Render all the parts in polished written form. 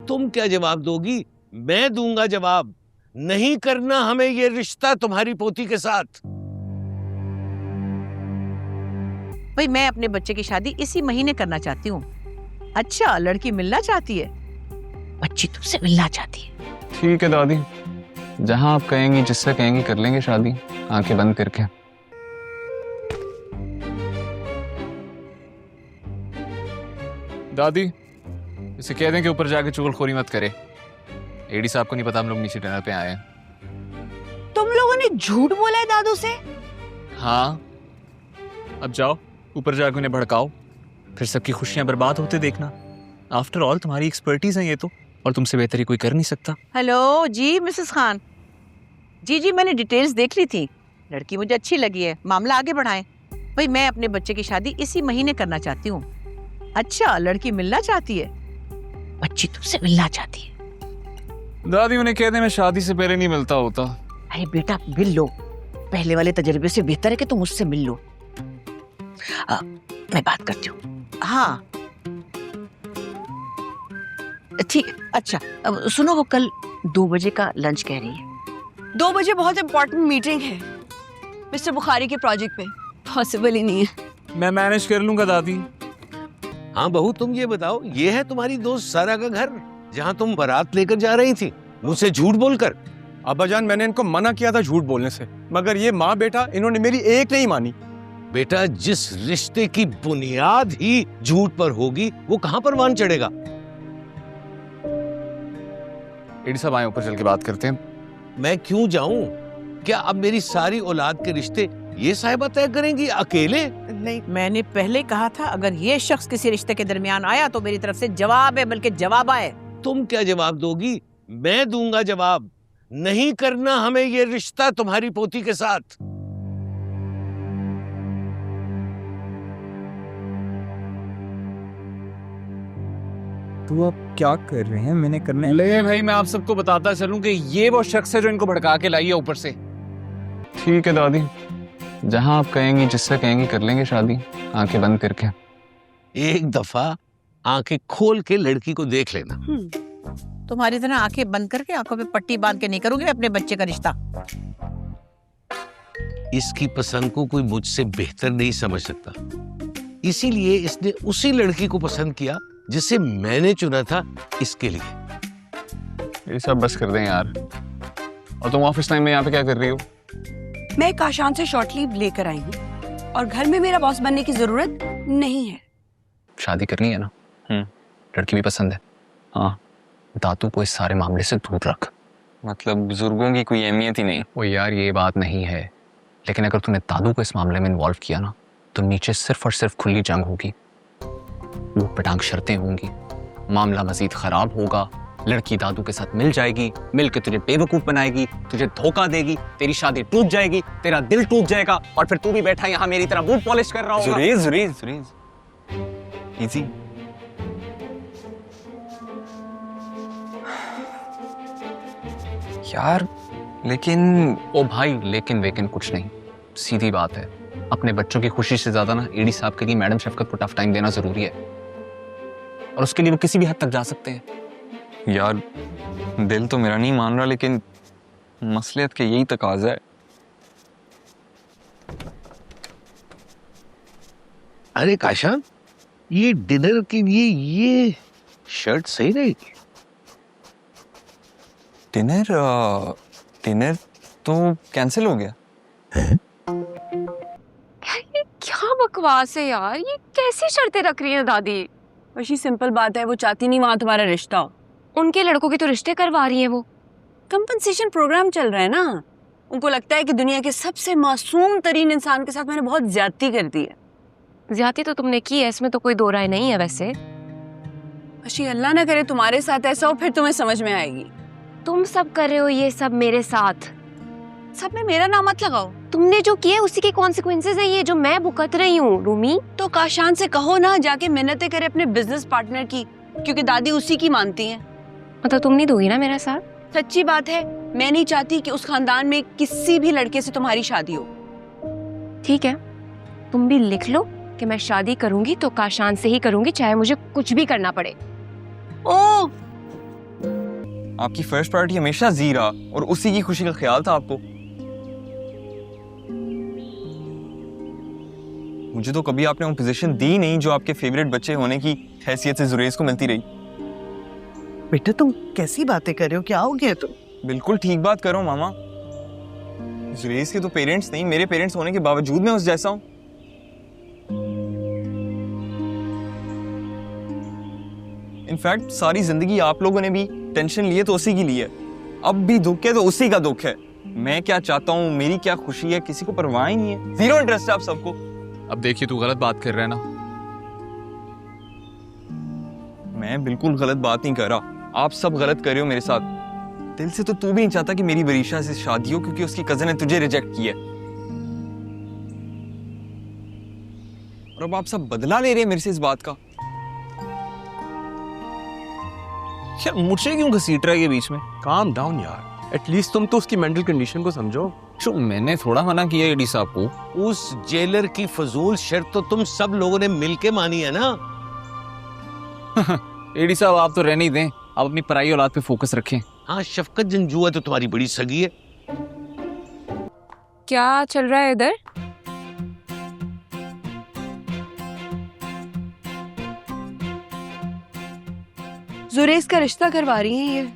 तुम क्या जवाब दोगी? मैं दूंगा जवाब। नहीं करना हमें ये रिश्ता तुम्हारी पोती के साथ। भाई मैं अपने बच्चे की शादी इसी महीने करना चाहती हूँ। अच्छा, लड़की मिलना चाहती है, बच्ची तुमसे मिलना चाहती है। ठीक है दादी, जहां आप कहेंगी, जिससे कहेंगी कर लेंगे शादी, आंखें बंद करके। दादी, इसे कह दें कि ऊपर जाके चुगलखोरी मत करे। एडी साहब को नहीं पता हम लोग नीचे डिनर पे आए हैं। तुम लोगों ने झूठ बोला है दादू से? हाँ, अब जाओ ऊपर जाके उन्हें भड़काओ, फिर सबकी खुशियां बर्बाद होते देखना। आफ्टर ऑल तुम्हारी एक्सपर्टीज है ये तो, और तुमसे बेहतर ही कोई कर नहीं सकता। हेलो जी मिसेस खान। जी मैंने डिटेल्स देख ली थी, लड़की मुझे अच्छी लगी है, मामला आगे बढ़ाएं। भाई मैं अपने बच्चे की शादी इसी महीने करना चाहती हूँ। अच्छा, लड़की मिलना चाहती है, बच्ची तुमसे मिलना चाहती है। दादी उन्हें कह दें मैं शादी से पहले नहीं मिलता होता। अरे बेटा मिल लो, पहले वाले तजर्बे से बेहतर है कि तुम मुझसे मिल लो। मैं बात करती हूँ। हाँ ठीक, अच्छा अब सुनो, वो कल 2 बजे का लंच कह रही है। 2 बजे बहुत इंपॉर्टेंट मीटिंग है मिस्टर बुखारी के प्रोजेक्ट पे, पॉसिबल ही नहीं है। मैं मैनेज कर लूंगा दादी। हाँ बहू, तुम ये बताओ, ये है तुम्हारी दोस्त सारा का घर जहाँ तुम बारात लेकर जा रही थी मुझसे झूठ बोलकर? अब्बाजान, मैंने इनको मना किया था झूठ बोलने से, मगर ये माँ बेटा इन्होंने मेरी एक नहीं मानी। बेटा, जिस रिश्ते की बुनियाद ही झूठ पर होगी वो कहाँ पर मान चढ़ेगा? एडी साहब आए, ऊपर चल के बात करते हैं। मैं क्यों जाऊं? क्या अब मेरी सारी औलाद के रिश्ते ये साहिबा तय करेंगी अकेले? नहीं, मैंने पहले कहा था अगर ये शख्स किसी रिश्ते के दरमियान आया तो मेरी तरफ से जवाब है, बल्कि जवाब आए। तुम क्या जवाब दोगी? मैं दूंगा जवाब। नहीं करना हमें ये रिश्ता तुम्हारी पोती के साथ। तू अब क्या कर रहे हैं? मैंने करने ले भाई, मैं आप सबको बताता चलूं कि ये वो शख्स है जो इनको भड़का के लाई है ऊपर से। ठीक है दादी, जहां आप कहेंगी, जिससे कहेंगी कर लेंगे शादी, आंखें बंद करके। एक दफा आंखें खोल के लड़की को देख लेना। तुम्हारी तरह आंखें बंद करके आंखों पे पट्टी बांध के नहीं करूंगी मैं अपने बच्चे का रिश्ता। इसकी पसंद को कोई मुझसे बेहतर नहीं समझ सकता, इसीलिए इसने उसी लड़की को पसंद किया जिसे मैंने चुना था इसके लिए। ये सब बस कर दें यार। और तुम ऑफिस टाइम में यहाँ पे क्या कर रही हो? मैं काशान से शॉर्ट लीव लेकर आई हूँ और घर में मेरा बॉस बनने की जरूरत नहीं है। शादी करनी है ना? लड़की भी पसंद है। हाँ, दादू को इस सारे मामले से दूर रख। मतलब बुजुर्गों की कोई अहमियत ही नहीं। वो यार ये बात नहीं है, लेकिन अगर तूने दादू को इस मामले में इन्वॉल्व किया ना तो नीचे सिर्फ और सिर्फ खुली जंग होगी, वो पटांग शर्तें होंगी, मामला मजीद खराब होगा। लड़की दादू के साथ मिल जाएगी, मिलके तुझे बेवकूफ बनाएगी, तुझे धोखा देगी, तेरी शादी टूट जाएगी, तेरा दिल टूट जाएगा, और फिर तू भी बैठा यहाँ मेरी तरह बूट पॉलिश कर रहा होगा। जुरेज इजी। यार लेकिन ओ भाई, लेकिन वेकिन कुछ नहीं, सीधी बात है। अपने बच्चों की खुशी से ज्यादा ना एडी साहब के लिए मैडम शफकत को टफ टाइम देना जरूरी है, और उसके लिए वो किसी भी हद तक जा सकते हैं। यार दिल तो मेरा नहीं मान रहा, लेकिन मसलियत के यही तकाजा है। अरे काशान, ये डिनर के लिए ये शर्ट सही रहेगी? डिनर तो कैंसिल हो गया। ये क्या बकवास है यार, ये कैसी शर्तें रख रही है दादी? वही सिंपल बात है, वो चाहती नहीं वहां तुम्हारा रिश्ता हो। उनके लड़कों के तो रिश्ते करवा रही है वो। कंपनसेशन प्रोग्राम चल रहा है ना, उनको लगता है कि दुनिया के सबसे मासूम तरीन इंसान के साथ मैंने बहुत ज्यादती कर दी है। ज्यादती तो तुमने की है, इसमें तो कोई दो राय नहीं है। वैसे अशी अल्लाह ना करे तुम्हारे साथ ऐसा हो, फिर तुम्हें समझ में आएगी। तुम सब कर रहे हो ये सब मेरे साथ। सब में मेरा नाम मत लगाओ। तुमने जो किया उसी के कॉन्सिक्वेंसेस है ये, जो मैं भुगत रही हूँ। रूमी, तो काशान से कहो ना जाके मिन्नतें करे अपने बिजनेस पार्टनर की, क्योंकि दादी उसी की मानती हैं। मतलब तुम नहीं दोगी ना मेरा साथ? सच्ची बात है, मैं नहीं चाहती कि उस खानदान में किसी भी लड़के से तुम्हारी शादी हो। ठीक है, तुम भी लिख लो कि मैं शादी करूंगी तो काशान से ही करूंगी, चाहे मुझे कुछ भी करना पड़े। ओ, आपकी फर्स्ट प्रायोरिटी हमेशा जी रहा और उसी की खुशी का ख्याल था आपको। मुझे तो कभी आपने वो पोजीशन दी नहीं जो आपके फेवरेट बच्चे होने की हैसियत से जुरेज को मिलती रही। बेटा तुम कैसी बातें कर रहे हो, क्या हो गया तुम? बिल्कुल ठीक बात कर रहा हूँ मामा। जुरेज के तो पेरेंट्स नहीं, मेरे पेरेंट्स होने के बावजूद मैं उस जैसा हूँ। इनफैक्ट सारी जिंदगी आप लोगों ने भी टेंशन लिए तो उसी की ली है, अब भी दुख है तो उसी का दुख है। मैं क्या चाहता हूँ, मेरी क्या खुशी है, किसी को परवाह ही नहीं है। जीरो इंटरेस्ट है आप सबको। अब देखिए तू गलत बात कर रहा है ना। मैं बिल्कुल गलत बात नहीं कर रहा, आप सब गलत कर रहे हो मेरे साथ। दिल से तो तू भी नहीं चाहता कि मेरी वरीशा से शादी हो, क्योंकि उसकी कजन ने तुझे रिजेक्ट किया। और अब आप सब बदला ले रहे हैं मेरे से इस बात का। यार मुझे क्यों घसीट रहा है ये बीच में? काम डाउन यार, एटलीस्ट तुम तो उसकी मेंटल कंडीशन को समझो। तो मैंने थोड़ा मना किया एडी साहब को। उस जेलर की फजूल शर्त तो तुम सब लोगों ने मिलके मानी है ना। एडी साहब आप तो रहने ही दें, आप अपनी पराई औलाद पे फोकस रखें। हाँ, शफकत जंजुआ तो तुम्हारी बड़ी सगी है। क्या चल रहा है इधर? जुरेज का रिश्ता करवा रही हैं ये।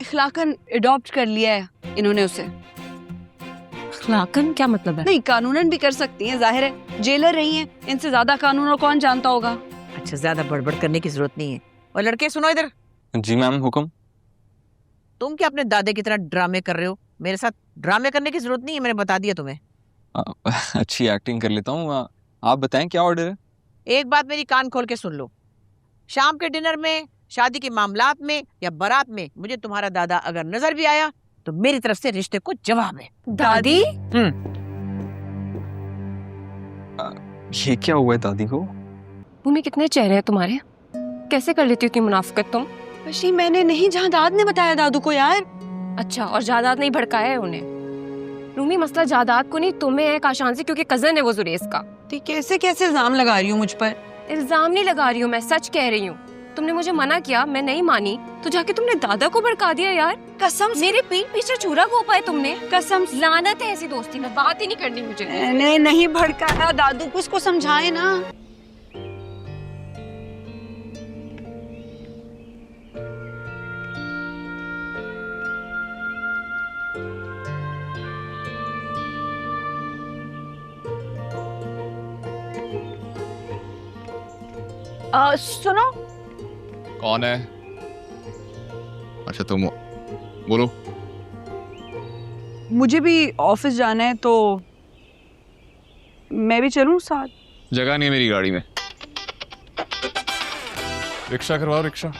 इखलाकन अडॉप्ट कर लिया है इन्होंने उसे। इखलाकन क्या मतलब है? नहीं, कानूनन भी कर सकती हैं, जाहिर है जेलर रही हैं, इनसे ज्यादा कानून और कौन जानता होगा। अच्छा, ज्यादा बड़बड़ करने की जरूरत नहीं है। और लड़के सुनो इधर, जी मैम, हुक्म। तुम क्या अपने दादे की तरह ड्रामे कर रहे हो? मेरे साथ ड्रामे करने की जरूरत नहीं है, मैंने बता दिया तुम्हें। अच्छी एक्टिंग कर लेता हूँ। आप बताएं क्या ऑर्डर है? एक बात मेरी कान खोल के सुन लो, शाम के डिनर में, शादी के मामलात में या बारात में मुझे तुम्हारा दादा अगर नजर भी आया तो मेरी तरफ से रिश्ते को जवाब है। दादी? ये क्या हुआ है दादी को? मुंह में कितने चेहरे हैं तुम्हारे, कैसे कर लेती हो इतनी मुनाफिकत तुम? वशी मैंने नहीं, जहाँ दाद ने बताया दादू को यार। अच्छा, और जायदाद नहीं भड़काया है उन्हें? रूमी, मसला जायदाद को नहीं तुम्हें है काशान से, क्योंकि कजन है वो जुरेज का। ठीक, कैसे कैसे इल्जाम लगा रही हूँ मुझ पर? इल्जाम नहीं लगा रही हूँ, मैं सच कह रही हूँ। तुमने मुझे मना किया, मैं नहीं मानी, तो जाके तुमने दादा को भड़का दिया यार। कसम से मेरे पीठ पीछे छुरा घोपा है तुमने। कसम से। लानत है ऐसी दोस्ती में, बात ही नहीं करनी मुझे। मैंने नहीं भड़काया दादू को, उसको समझाए ना। सुनो, कौन है? अच्छा तुम बोलो। मुझे भी ऑफिस जाना है, तो मैं भी चलूं साथ? जगह नहीं है मेरी गाड़ी में। रिक्शा करवाओ, रिक्शा।